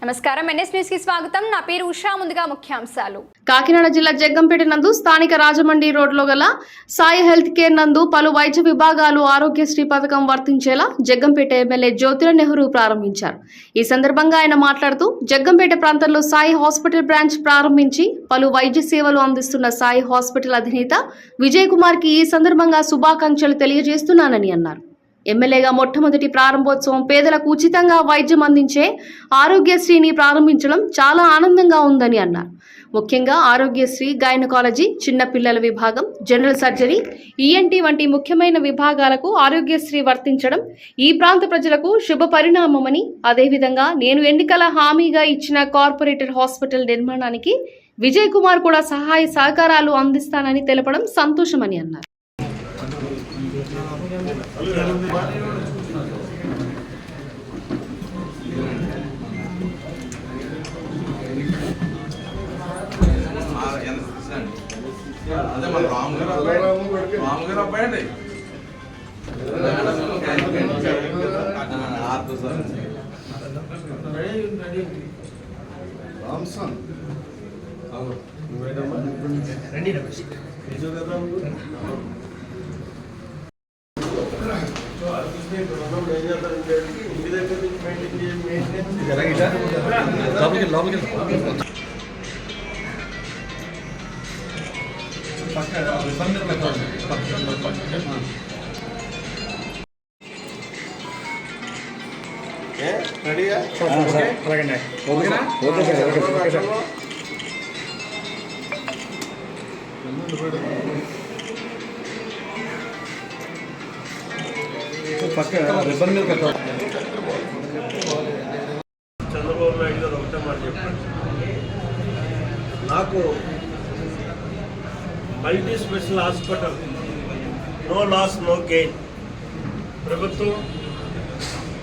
నమస్కారం NS news కి స్వాగతం. నా పేరు ఉషా. ముందుగా ముఖ్యాంశాలు. కాకినాడ జిల్లా జగ్గంపేట నందు స్థానిక రాజమండ్రి రోడ్లో గల సాయి హెల్త్ కేర్ నందు పలు వైద్య విభాగాలు ఆరోగ్యశ్రీ పథకం వర్తించేలా జగ్గంపేట ఎమ్మెల్యే జ్యోతిర నెహ్రూ ప్రారంభించారు. ఈ సందర్భంగా ఆయన మాట్లాడుతూ జగ్గంపేట ప్రాంతంలో సాయి హాస్పిటల్ బ్రాంచ్ ప్రారంభించి పలు వైద్య సేవలు అందిస్తున్న సాయి హాస్పిటల్ అధినేత విజయ్ కుమార్ కి ఈ సందర్భంగా శుభాకాంక్షలు తెలియజేస్తున్నానని అన్నారు. ఎమ్మెల్యేగా మొట్టమొదటి ప్రారంభోత్సవం పేదలకు ఉచితంగా వైద్యం అందించే ఆరోగ్యశ్రీని ప్రారంభించడం చాలా ఆనందంగా ఉందని అన్నారు. ముఖ్యంగా ఆరోగ్యశ్రీ గైనకాలజీ, చిన్నపిల్లల విభాగం, జనరల్ సర్జరీ, ఈఎన్టీ వంటి ముఖ్యమైన విభాగాలకు ఆరోగ్యశ్రీ వర్తించడం ఈ ప్రాంత ప్రజలకు శుభ పరిణామమని, అదేవిధంగా నేను ఎన్నికల హామీగా ఇచ్చిన కార్పొరేటర్ హాస్పిటల్ నిర్మాణానికి విజయ్ కుమార్ కూడా సహాయ సహకారాలు అందిస్తానని తెలపడం సంతోషమని అన్నారు. అదే మన రాముగారు అబ్బాయి అండి. రెడీగా చంద్రబాబు నాయుడు గారు ఒకటే మాట చెప్పారు, నాకు multi special hospital no loss no gain, ప్రభుత్వం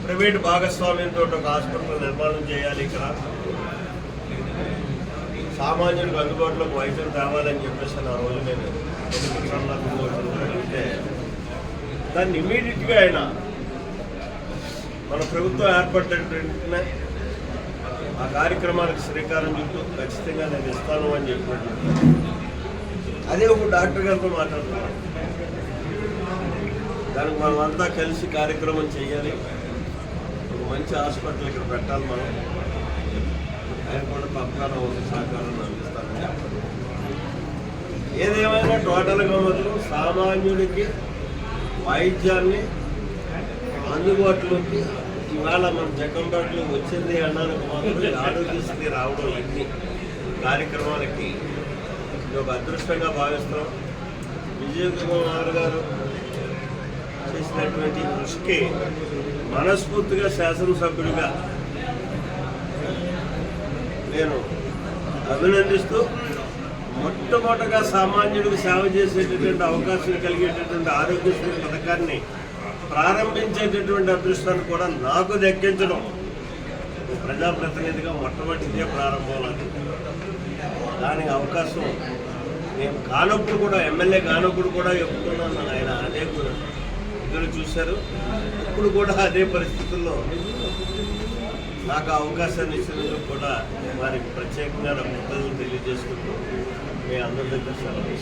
ప్రైవేట్ భాగస్వామ్యంతో ఒక హాస్పిటల్ నిర్మాణం చేయాలి, ఇక్కడ సామాన్యులకు అందుబాటులోకి వైద్యం తేవాలని చెప్పేసి ఆ రోజు నేను అడిగితే దాన్ని ఇమీడియట్గా ఆయన మన ప్రభుత్వం ఏర్పడిన ఆ కార్యక్రమానికి శ్రీకారం చుట్టూ ఖచ్చితంగా నేను ఇస్తాను అని చెప్పినట్టు అదే ఒక డాక్టర్ గారితో మాట్లాడుతున్నాను. దానికి మనం అంతా కలిసి కార్యక్రమం చేయాలి, ఒక మంచి హాస్పిటల్ ఇక్కడ పెట్టాలి. మనం ఆయన కూడా తప్పకుండా ఒక సహకారం అందిస్తానని చెప్పాలి. ఏదేమైనా టోటల్గా మొదలు సామాన్యుడికి వైద్యాన్ని అందుబాటులోకి ఇవాళ మన జగ్గంపేటలో వచ్చింది అన్నానికి మాత్రం ఆరోగ్యశ్రీ రావడం ఇన్ని కార్యక్రమాలకి ఇది ఒక అదృష్టంగా భావిస్తాం. విజయ్ కుమార్ గారు చేసినటువంటి కృషికి మనస్ఫూర్తిగా శాసనసభ్యుడిగా నేను అభినందిస్తూ మొట్టమొదటగా సామాన్యుడికి సేవ చేసేటటువంటి అవకాశం కలిగేటటువంటి ఆరోగ్యశ్రీ పథకాన్ని ప్రారంభించేటటువంటి అదృష్టాన్ని కూడా నాకు దక్కించడం ప్రజాప్రతినిధిగా మొట్టమొదటిదే ప్రారంభం. దానికి అవకాశం నేను కానప్పుడు కూడా, ఎమ్మెల్యే కానప్పుడు కూడా చెప్తున్నాను. ఆయన అనేక ఇద్దరు చూశారు. ఇప్పుడు కూడా అదే పరిస్థితుల్లో నాకు అవకాశాన్ని ఇచ్చినందుకు కూడా వారికి ప్రత్యేకంగా నా కృతజ్ఞతలు తెలియజేసుకుంటూ మీ అందరి దగ్గర సెలవు.